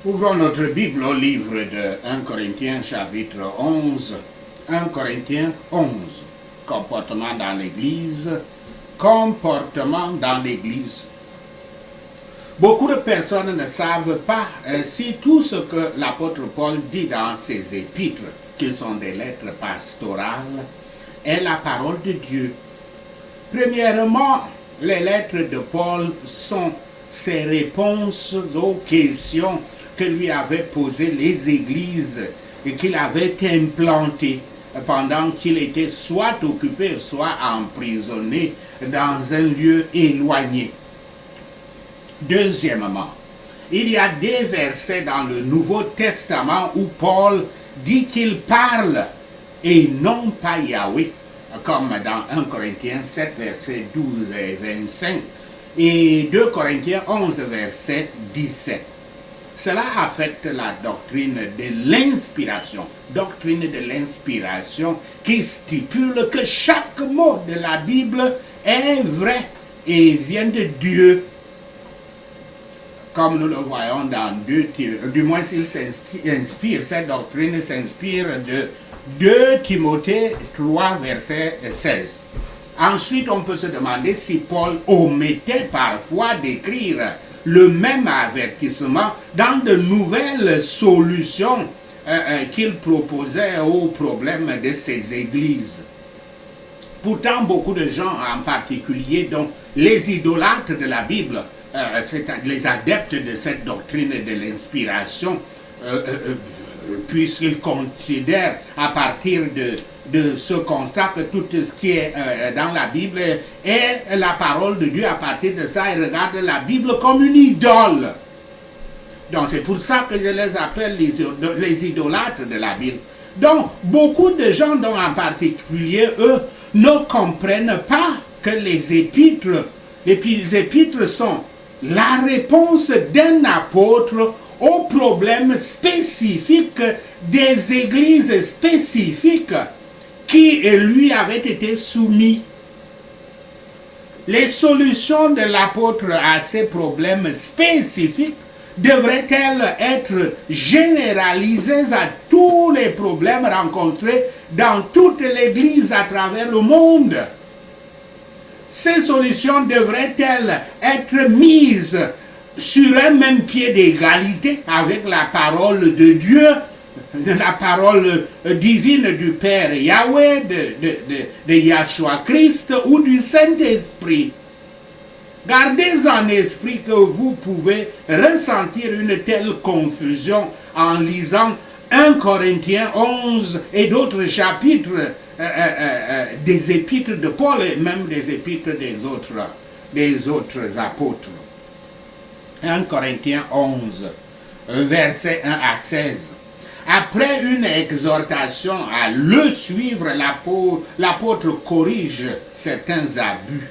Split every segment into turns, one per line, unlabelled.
Ouvrons notre Bible au livre de 1 Corinthiens chapitre 11. 1 Corinthiens 11. Comportement dans l'Église. Comportement dans l'Église. Beaucoup de personnes ne savent pas si tout ce que l'apôtre Paul dit dans ses épîtres, qui sont des lettres pastorales, est la parole de Dieu. Premièrement, les lettres de Paul sont ses réponses aux questions que lui avaient posées les églises et qu'il avait implantées pendant qu'il était soit occupé, soit emprisonné dans un lieu éloigné. Deuxièmement, il y a des versets dans le Nouveau Testament où Paul dit qu'il parle et non pas Yahweh, comme dans 1 Corinthiens 7, versets 12 et 25, et 2 Corinthiens 11, verset 17. Cela affecte la doctrine de l'inspiration. Doctrine de l'inspiration qui stipule que chaque mot de la Bible est vrai et vient de Dieu. Comme nous le voyons dans du moins s'il s'inspire, cette doctrine s'inspire de 2 Timothée 3, verset 16. Ensuite, on peut se demander si Paul omettait parfois d'écrire le même avertissement dans de nouvelles solutions qu'il proposait aux problèmes de ces églises. Pourtant, beaucoup de gens, en particulier donc les idolâtres de la Bible, les adeptes de cette doctrine de l'inspiration, puisqu'ils considèrent à partir de ce constat que tout ce qui est dans la Bible est la parole de Dieu. À partir de ça, ils regardent la Bible comme une idole. Donc c'est pour ça que je les appelle les idolâtres de la Bible. Donc beaucoup de gens, dont en particulier eux, ne comprennent pas que les épîtres sont la réponse d'un apôtre aux problèmes spécifiques des églises spécifiques qui lui avaient été soumis. Les solutions de l'apôtre à ces problèmes spécifiques devraient-elles être généralisées à tous les problèmes rencontrés dans toute l'Église à travers le monde? Ces solutions devraient-elles être mises sur un même pied d'égalité avec la parole de Dieu, la parole divine du Père Yahweh, de Yahshua Christ ou du Saint-Esprit? Gardez en esprit que vous pouvez ressentir une telle confusion en lisant 1 Corinthiens 11 et d'autres chapitres des épîtres de Paul et même des épîtres des autres apôtres. 1 Corinthiens 11, versets 1 à 16. Après une exhortation à le suivre, l'apôtre corrige certains abus.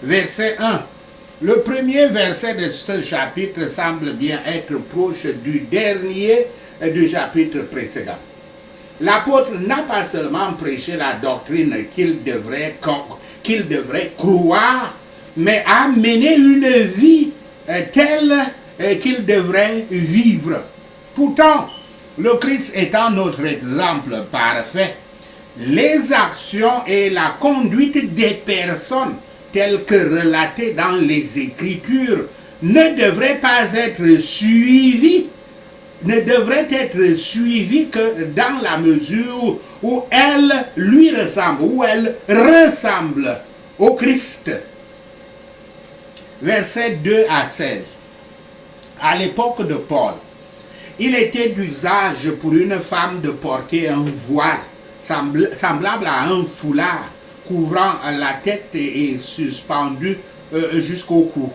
Verset 1. Le premier verset de ce chapitre semble bien être proche du dernier du chapitre précédent. L'apôtre n'a pas seulement prêché la doctrine qu'il devrait croire, mais a mené une vie telle qu'il devrait vivre. Pourtant, le Christ étant notre exemple parfait, les actions et la conduite des personnes telles que relatées dans les Écritures ne devraient être suivies que dans la mesure où elles lui ressemblent, où elles ressemblent au Christ. Versets 2 à 16. À l'époque de Paul, il était d'usage pour une femme de porter un voile semblable à un foulard couvrant la tête et suspendu jusqu'au cou.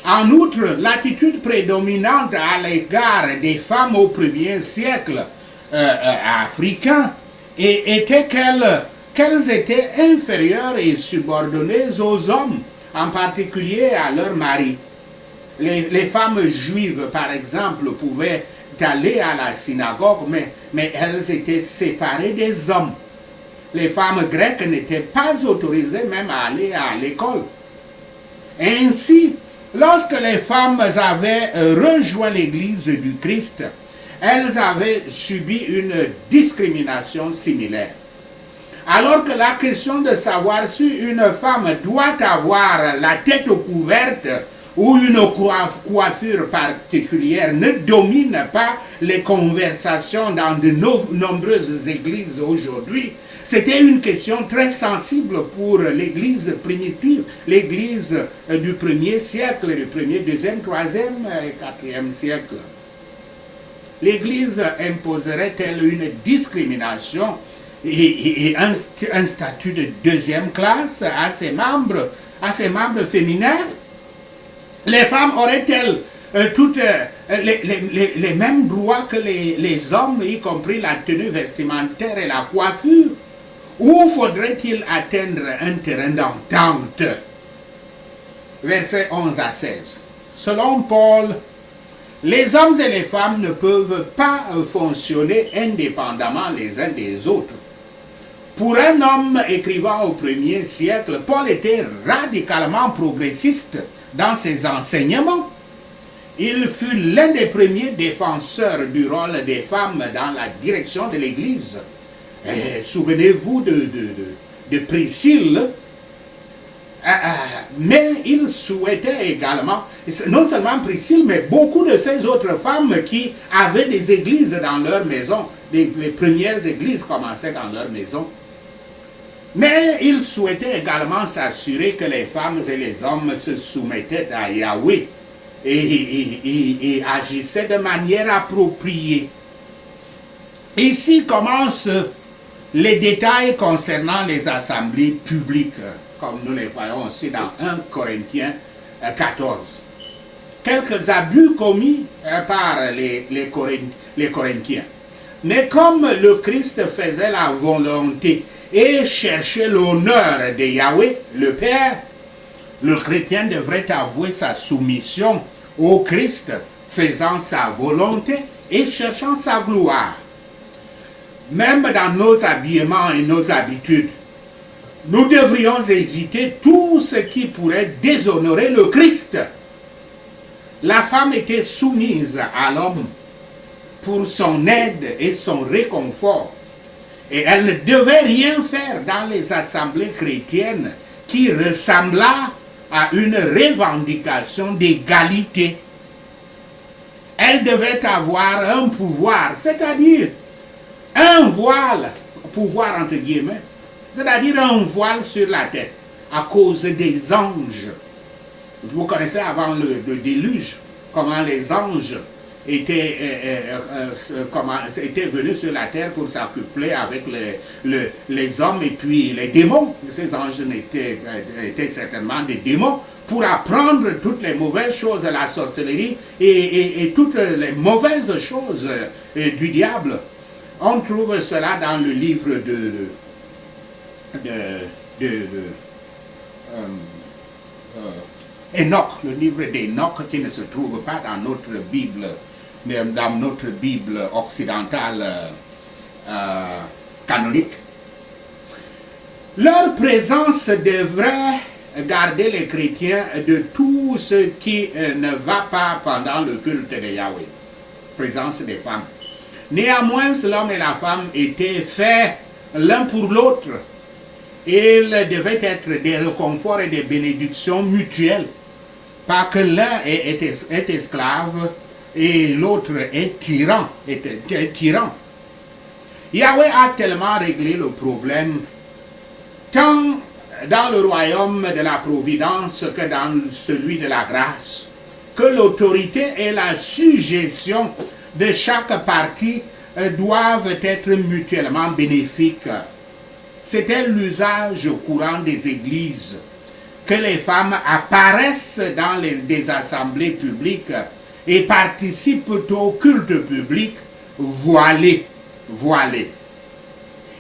En outre, l'attitude prédominante à l'égard des femmes au premier siècle africain était qu'elles étaient inférieures et subordonnées aux hommes, en particulier à leurs maris. Les femmes juives, par exemple, pouvaient aller à la synagogue, mais elles étaient séparées des hommes. Les femmes grecques n'étaient pas autorisées même à aller à l'école. Ainsi, lorsque les femmes avaient rejoint l'Église du Christ, elles avaient subi une discrimination similaire. Alors que la question de savoir si une femme doit avoir la tête couverte ou une coiffure particulière ne domine pas les conversations dans de nombreuses églises aujourd'hui, c'était une question très sensible pour l'église primitive, l'église du 1er siècle, du 1er, 2e, 3e et 4e siècle. L'église imposerait-elle une discrimination et un statut de deuxième classe à ses membres féminins? Les femmes auraient-elles toutes les mêmes droits que les hommes, y compris la tenue vestimentaire et la coiffure? Ou faudrait-il atteindre un terrain d'entente? Versets 11 à 16. Selon Paul, les hommes et les femmes ne peuvent pas fonctionner indépendamment les uns des autres. Pour un homme écrivant au 1er siècle, Paul était radicalement progressiste dans ses enseignements. Il fut l'un des premiers défenseurs du rôle des femmes dans la direction de l'Église. Souvenez-vous de Priscille, mais il souhaitait également, non seulement Priscille, mais beaucoup de ces autres femmes qui avaient des églises dans leur maison. Les premières églises commençaient dans leur maison. Mais il souhaitait également s'assurer que les femmes et les hommes se soumettaient à Yahweh et agissaient de manière appropriée. Ici commencent les détails concernant les assemblées publiques, comme nous les voyons aussi dans 1 Corinthiens 14. Quelques abus commis par les Corinthiens. Mais comme le Christ faisait la volonté et cherchait l'honneur de Yahweh, le Père, le chrétien devrait avouer sa soumission au Christ, faisant sa volonté et cherchant sa gloire. Même dans nos habillements et nos habitudes, nous devrions éviter tout ce qui pourrait déshonorer le Christ. La femme était soumise à l'homme pour son aide et son réconfort. Et elle ne devait rien faire dans les assemblées chrétiennes qui ressemblât à une revendication d'égalité. Elle devait avoir un pouvoir, c'est-à-dire un voile, pouvoir entre guillemets, c'est-à-dire un voile sur la tête, à cause des anges. Vous connaissez avant le déluge, comment les anges étaient venus sur la terre pour s'accoupler avec les hommes et puis les démons. Ces anges étaient certainement des démons pour apprendre toutes les mauvaises choses de la sorcellerie et toutes les mauvaises choses du diable. On trouve cela dans le livre Enoch, le livre d'Enoch qui ne se trouve pas dans notre Bible, mais dans notre Bible occidentale canonique. Leur présence devrait garder les chrétiens de tout ce qui ne va pas pendant le culte de Yahweh. Présence des femmes. Néanmoins, l'homme et la femme étaient faits l'un pour l'autre. Ils devaient être des réconforts et des bénédictions mutuelles. Pas que l'un est esclave et l'autre est tyran. Yahweh a tellement réglé le problème, tant dans le royaume de la providence que dans celui de la grâce, que l'autorité et la sujétion de chaque partie doivent être mutuellement bénéfiques. C'était l'usage courant des églises, que les femmes apparaissent dans des assemblées publiques et participent au culte public voilées.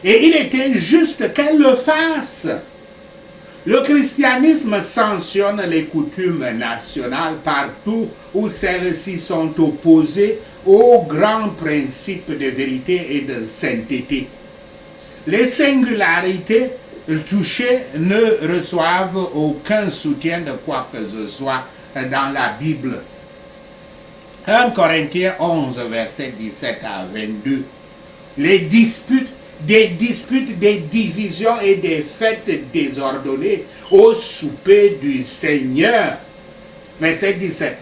Et il était juste qu'elles le fassent. Le christianisme sanctionne les coutumes nationales partout où celles-ci sont opposées aux grands principes de vérité et de sainteté. Les singularités touchées ne reçoivent aucun soutien de quoi que ce soit dans la Bible. 1 Corinthiens 11, verset 17 à 22. Les disputes, des divisions et des fêtes désordonnées au souper du Seigneur. Verset 17.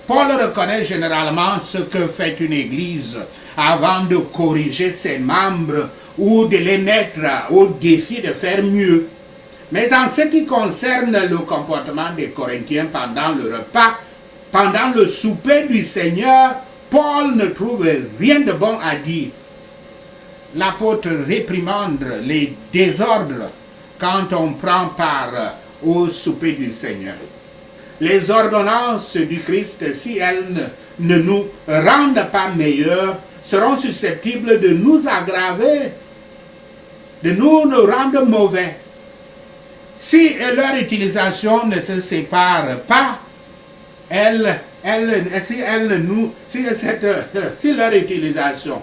Paul reconnaît généralement ce que fait une église avant de corriger ses membres ou de les mettre au défi de faire mieux. Mais en ce qui concerne le comportement des Corinthiens pendant le repas, pendant le souper du Seigneur, Paul ne trouve rien de bon à dire. L'apôtre réprimande les désordres quand on prend part au souper du Seigneur. Les ordonnances du Christ, si elles ne nous rendent pas meilleurs, seront susceptibles de nous aggraver, de nous rendre mauvais. Si leur utilisation ne se sépare pas, si leur utilisation,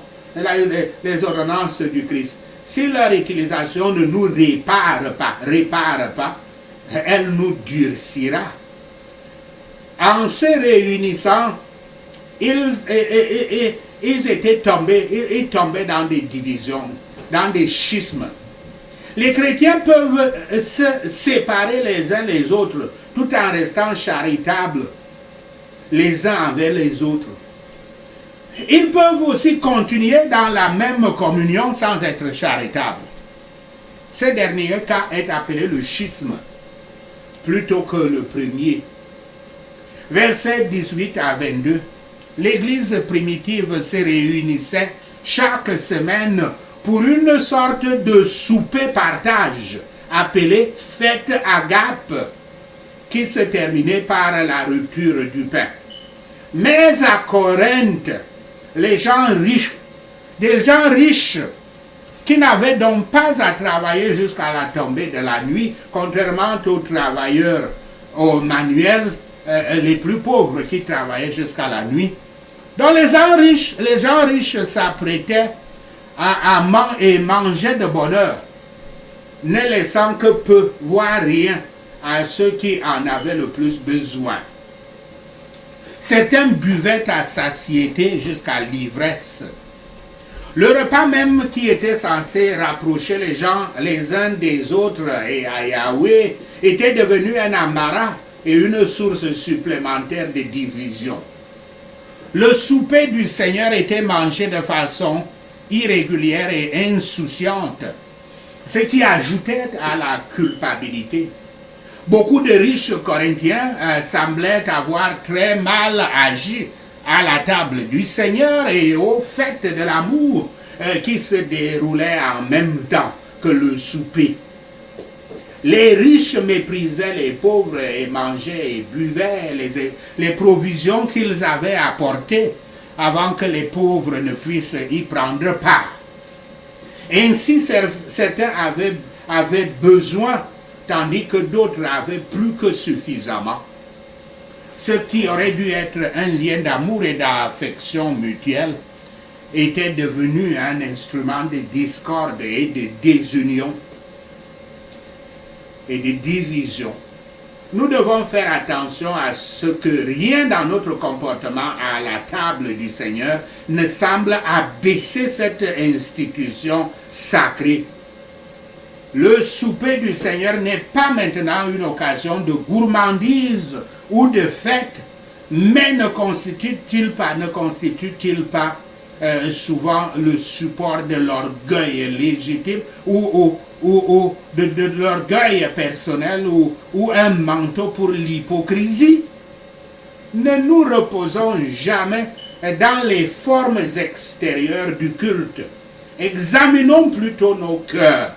les ordonnances du Christ, si leur utilisation ne nous répare pas, elle nous durcira. En se réunissant, ils tombaient dans des divisions, dans des schismes. Les chrétiens peuvent se séparer les uns les autres tout en restant charitables les uns envers les autres. Ils peuvent aussi continuer dans la même communion sans être charitables. Ce dernier cas est appelé le schisme plutôt que le premier. Versets 18 à 22. L'Église primitive se réunissait chaque semaine pour une sorte de souper-partage appelé fête agape, qui se terminait par la rupture du pain. Mais à Corinthe, des gens riches, qui n'avaient donc pas à travailler jusqu'à la tombée de la nuit, contrairement aux travailleurs au manuel, les plus pauvres qui travaillaient jusqu'à la nuit. Donc les gens riches s'apprêtaient à manger de bonheur, ne laissant que peu, voire rien, à ceux qui en avaient le plus besoin. Certains buvaient à satiété jusqu'à l'ivresse. Le repas même qui était censé rapprocher les gens les uns des autres et à Yahweh était devenu un embarras et une source supplémentaire de division. Le souper du Seigneur était mangé de façon irrégulière et insouciante, ce qui ajoutait à la culpabilité. Beaucoup de riches Corinthiens semblaient avoir très mal agi à la table du Seigneur et aux fêtes de l'amour qui se déroulaient en même temps que le souper. Les riches méprisaient les pauvres et mangeaient et buvaient les provisions qu'ils avaient apportées avant que les pauvres ne puissent y prendre part. Ainsi, certains avaient besoin, tandis que d'autres avaient plus que suffisamment. Ce qui aurait dû être un lien d'amour et d'affection mutuelle était devenu un instrument de discorde et de désunion et de division. Nous devons faire attention à ce que rien dans notre comportement à la table du Seigneur ne semble abaisser cette institution sacrée. Le souper du Seigneur n'est pas maintenant une occasion de gourmandise ou de fête, mais ne constitue-t-il pas souvent le support de l'orgueil légitime ou de l'orgueil personnel ou un manteau pour l'hypocrisie? Ne nous reposons jamais dans les formes extérieures du culte. Examinons plutôt nos cœurs.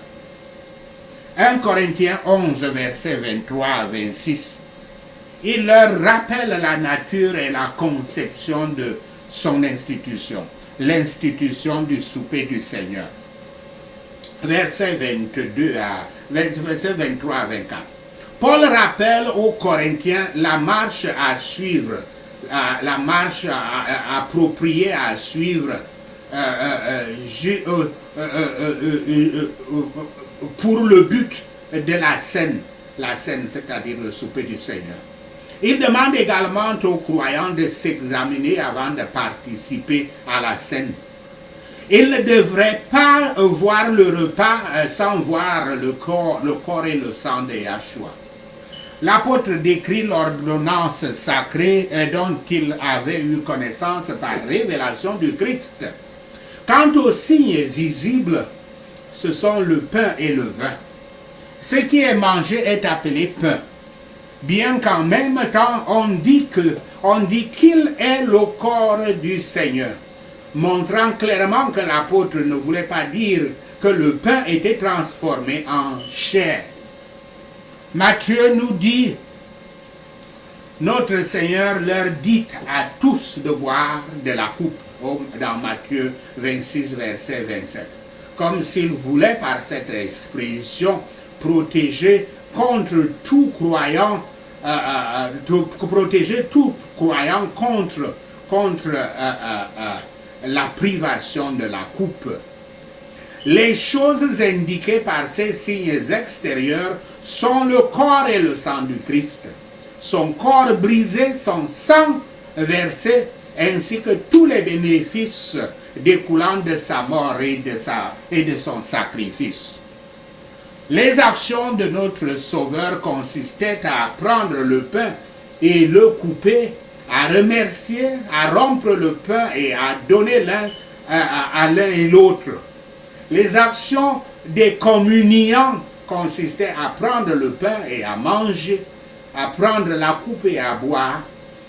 1 Corinthiens 11, versets 23 à 26. Il leur rappelle la nature et la conception de son institution, l'institution du souper du Seigneur. Versets 23 à 24. Paul rappelle aux Corinthiens la marche à suivre, la marche appropriée à suivre pour le but de la scène, c'est-à-dire le souper du Seigneur. Il demande également aux croyants de s'examiner avant de participer à la scène. Ils ne devraient pas voir le repas sans voir le corps et le sang de Yahshua. L'apôtre décrit l'ordonnance sacrée dont il avait eu connaissance par révélation du Christ. Quant aux signes visibles, ce sont le pain et le vin. Ce qui est mangé est appelé pain, bien qu'en même temps on dit qu'il est le corps du Seigneur, montrant clairement que l'apôtre ne voulait pas dire que le pain était transformé en chair. Matthieu nous dit, notre Seigneur leur dit à tous de boire de la coupe, dans Matthieu 26, verset 27, comme s'il voulait par cette expression protéger contre tout croyant, contre la privation de la coupe. Les choses indiquées par ces signes extérieurs sont le corps et le sang du Christ. Son corps brisé, son sang versé, ainsi que tous les bénéfices découlant de sa mort et de son sacrifice. Les actions de notre Sauveur consistaient à prendre le pain et le couper, à remercier, à rompre le pain et à donner à l'un et l'autre. Les actions des communiants consistaient à prendre le pain et à manger, à prendre la coupe et à boire,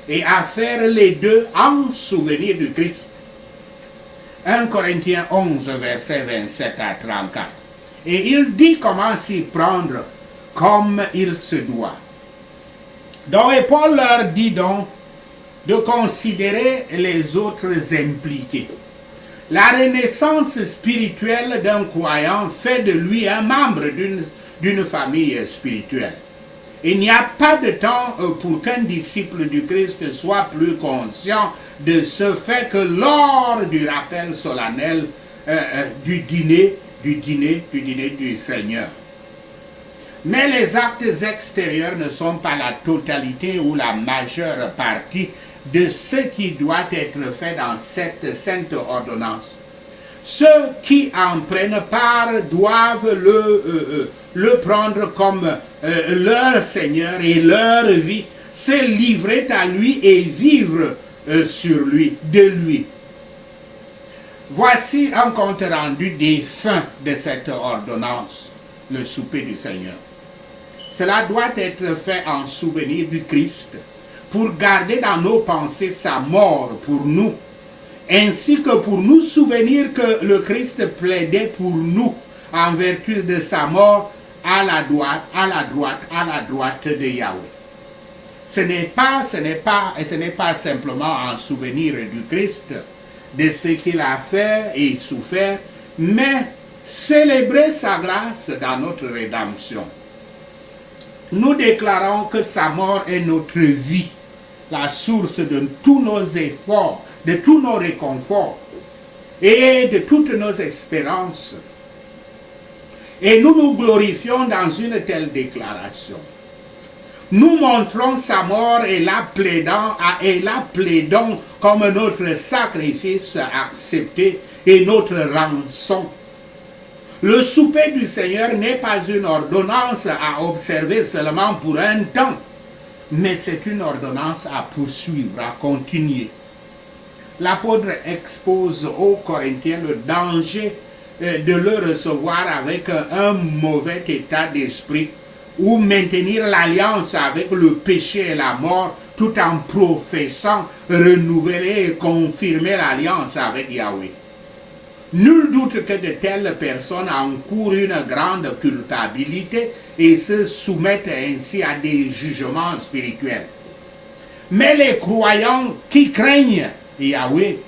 et à faire les deux en souvenir du Christ. 1 Corinthiens 11, verset 27 à 34. Et il dit comment s'y prendre comme il se doit. Donc, et Paul leur dit donc de considérer les autres impliqués. La renaissance spirituelle d'un croyant fait de lui un membre d'une famille spirituelle. Il n'y a pas de temps pour qu'un disciple du Christ soit plus conscient de ce fait que lors du rappel solennel du dîner du Seigneur. Mais les actes extérieurs ne sont pas la totalité ou la majeure partie de ce qui doit être fait dans cette sainte ordonnance. Ceux qui en prennent part doivent le prendre comme leur Seigneur et leur vie, se livrer à lui et vivre sur lui, de lui. Voici un compte rendu des fins de cette ordonnance, le souper du Seigneur. Cela doit être fait en souvenir du Christ, pour garder dans nos pensées sa mort pour nous, ainsi que pour nous souvenir que le Christ plaidait pour nous en vertu de sa mort à la droite de Yahweh. Ce n'est pas simplement en souvenir du Christ, de ce qu'il a fait et souffert, mais célébrer sa grâce dans notre rédemption. Nous déclarons que sa mort est notre vie, la source de tous nos efforts, de tous nos réconforts et de toutes nos espérances. Et nous nous glorifions dans une telle déclaration. Nous montrons sa mort et la plaidons comme notre sacrifice accepté et notre rançon. Le souper du Seigneur n'est pas une ordonnance à observer seulement pour un temps, mais c'est une ordonnance à poursuivre, à continuer. L'apôtre expose aux Corinthiens le danger de le recevoir avec un mauvais état d'esprit ou maintenir l'alliance avec le péché et la mort tout en professant renouveler et confirmer l'alliance avec Yahweh. Nul doute que de telles personnes encourent une grande culpabilité et se soumettent ainsi à des jugements spirituels. Mais les croyants qui craignent Yahweh,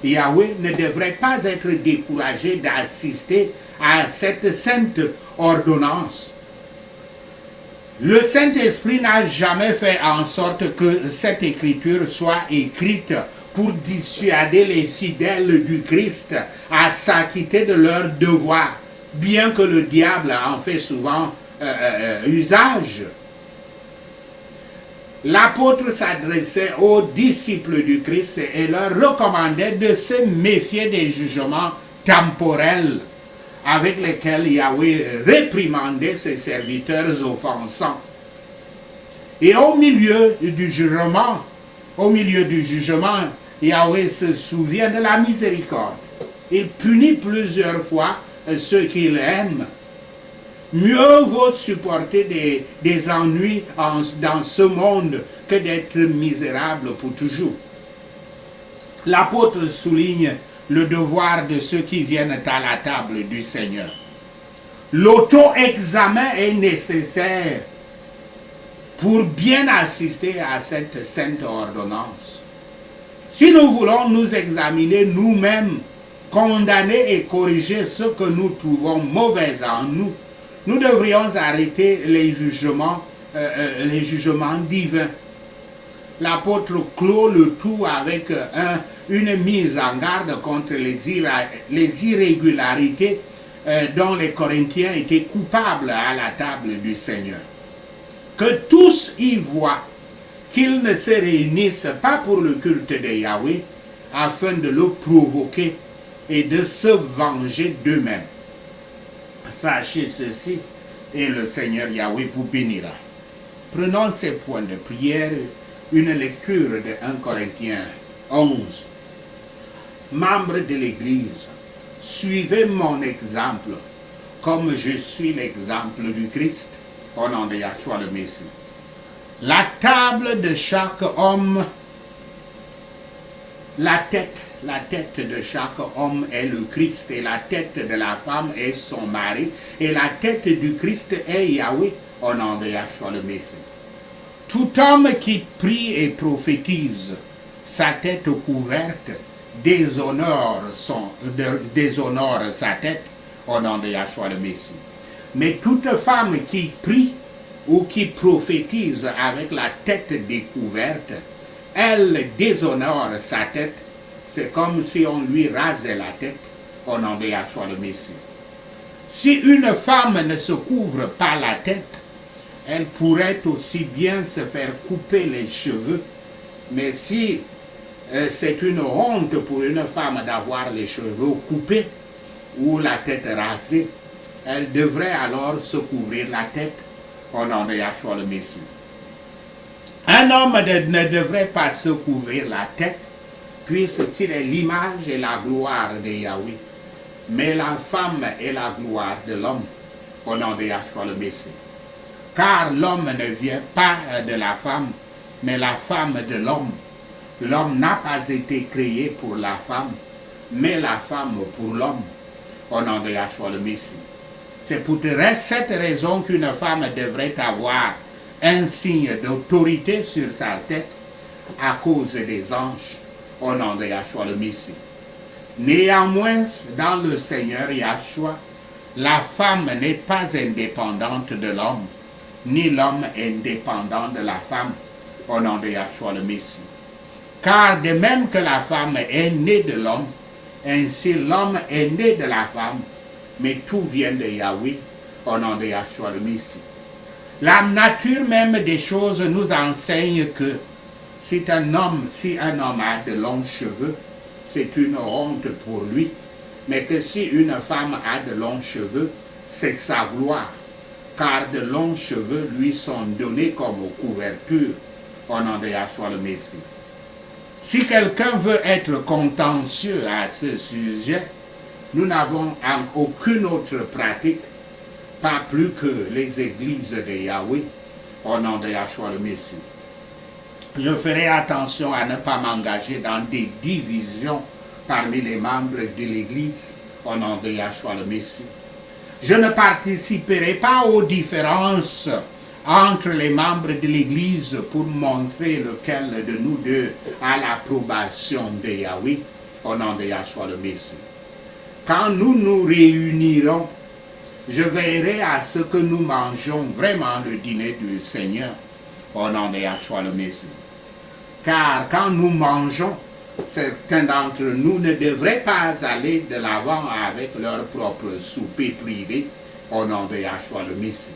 ne devraient pas être découragés d'assister à cette sainte ordonnance. Le Saint-Esprit n'a jamais fait en sorte que cette écriture soit écrite pour dissuader les fidèles du Christ à s'acquitter de leurs devoirs, bien que le diable en fait souvent usage. l'apôtre s'adressait aux disciples du Christ et leur recommandait de se méfier des jugements temporels avec lesquels Yahweh réprimandait ses serviteurs offensants. Et au milieu du jugement, Yahweh se souvient de la miséricorde. Il punit plusieurs fois ceux qu'il aime. Mieux vaut supporter des ennuis dans ce monde que d'être misérable pour toujours. L'apôtre souligne le devoir de ceux qui viennent à la table du Seigneur. L'auto-examen est nécessaire pour bien assister à cette sainte ordonnance. Si nous voulons nous examiner nous-mêmes, condamner et corriger ce que nous trouvons mauvais en nous, nous devrions arrêter les jugements divins. L'apôtre clôt le tout avec une mise en garde contre les irrégularités dont les Corinthiens étaient coupables à la table du Seigneur. Que tous y voient qu'ils ne se réunissent pas pour le culte de Yahweh afin de le provoquer et de se venger d'eux-mêmes. Sachez ceci et le Seigneur Yahweh vous bénira. Prenons ces points de prière, une lecture de 1 Corinthiens 11. Membres de l'Église, suivez mon exemple comme je suis l'exemple du Christ au nom de Yahshua le Messie. La table de chaque homme, la tête de chaque homme est le Christ et la tête de la femme est son mari et la tête du Christ est Yahweh au nom de Yahshua le Messie. Tout homme qui prie et prophétise, sa tête couverte, déshonore sa tête au nom de Yahshua le Messie. Mais toute femme qui prie ou qui prophétise avec la tête découverte, elle déshonore sa tête. C'est comme si on lui rasait la tête au nom de Yahshua le Messie. Si une femme ne se couvre pas la tête, elle pourrait aussi bien se faire couper les cheveux. Mais si c'est une honte pour une femme d'avoir les cheveux coupés ou la tête rasée, elle devrait alors se couvrir la tête au nom de Yahshua le Messie. Un homme ne devrait pas se couvrir la tête puisqu'il est l'image et la gloire de Yahweh. Mais la femme est la gloire de l'homme au nom de Yahshua le Messie. Car l'homme ne vient pas de la femme, mais la femme de l'homme. L'homme n'a pas été créé pour la femme, mais la femme pour l'homme au nom de Yahshua le Messie. C'est pour cette raison qu'une femme devrait avoir un signe d'autorité sur sa tête à cause des anges au nom de Yahshua le Messie. Néanmoins, dans le Seigneur Yahshua, la femme n'est pas indépendante de l'homme, ni l'homme indépendant de la femme au nom de Yahshua le Messie. Car de même que la femme est née de l'homme, ainsi l'homme est né de la femme, mais tout vient de Yahweh au nom de Yahshua le Messie. La nature même des choses nous enseigne que si un homme a de longs cheveux, c'est une honte pour lui, mais que si une femme a de longs cheveux, c'est sa gloire, car de longs cheveux lui sont donnés comme couverture au nom de Yahshua le Messie. Si quelqu'un veut être contentieux à ce sujet, nous n'avons aucune autre pratique, pas plus que les églises de Yahweh, au nom de Yahshua le Messie. Je ferai attention à ne pas m'engager dans des divisions parmi les membres de l'église, au nom de Yahshua le Messie. Je ne participerai pas aux différences entre les membres de l'église pour montrer lequel de nous deux a l'approbation de Yahweh, au nom de Yahshua le Messie. Quand nous nous réunirons, je veillerai à ce que nous mangeons vraiment le dîner du Seigneur, au nom de Yahshua le Messie. Car quand nous mangeons, certains d'entre nous ne devraient pas aller de l'avant avec leur propre souper privé, au nom de Yahshua le Messie.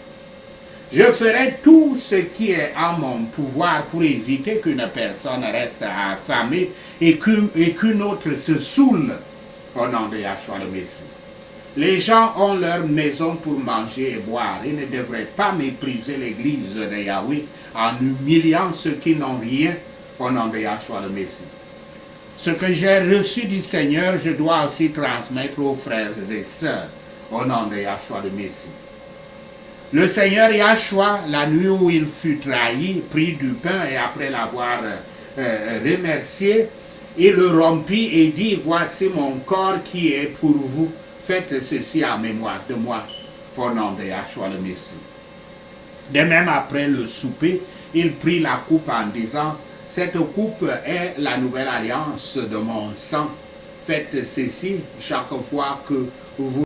Je ferai tout ce qui est en mon pouvoir pour éviter qu'une personne reste affamée et qu'une autre se saoule au nom de Yahshua le Messie. Les gens ont leur maison pour manger et boire. Ils ne devraient pas mépriser l'église de Yahweh en humiliant ceux qui n'ont rien au nom de Yahshua le Messie. Ce que j'ai reçu du Seigneur, je dois aussi transmettre aux frères et sœurs au nom de Yahshua le Messie. Le Seigneur Yahshua, la nuit où il fut trahi, prit du pain et après l'avoir remercié, il le rompit et dit, voici mon corps qui est pour vous. Faites ceci en mémoire de moi, au nom de Yahshua le Messie. De même, après le souper, il prit la coupe en disant, cette coupe est la nouvelle alliance de mon sang. Faites ceci chaque fois que vous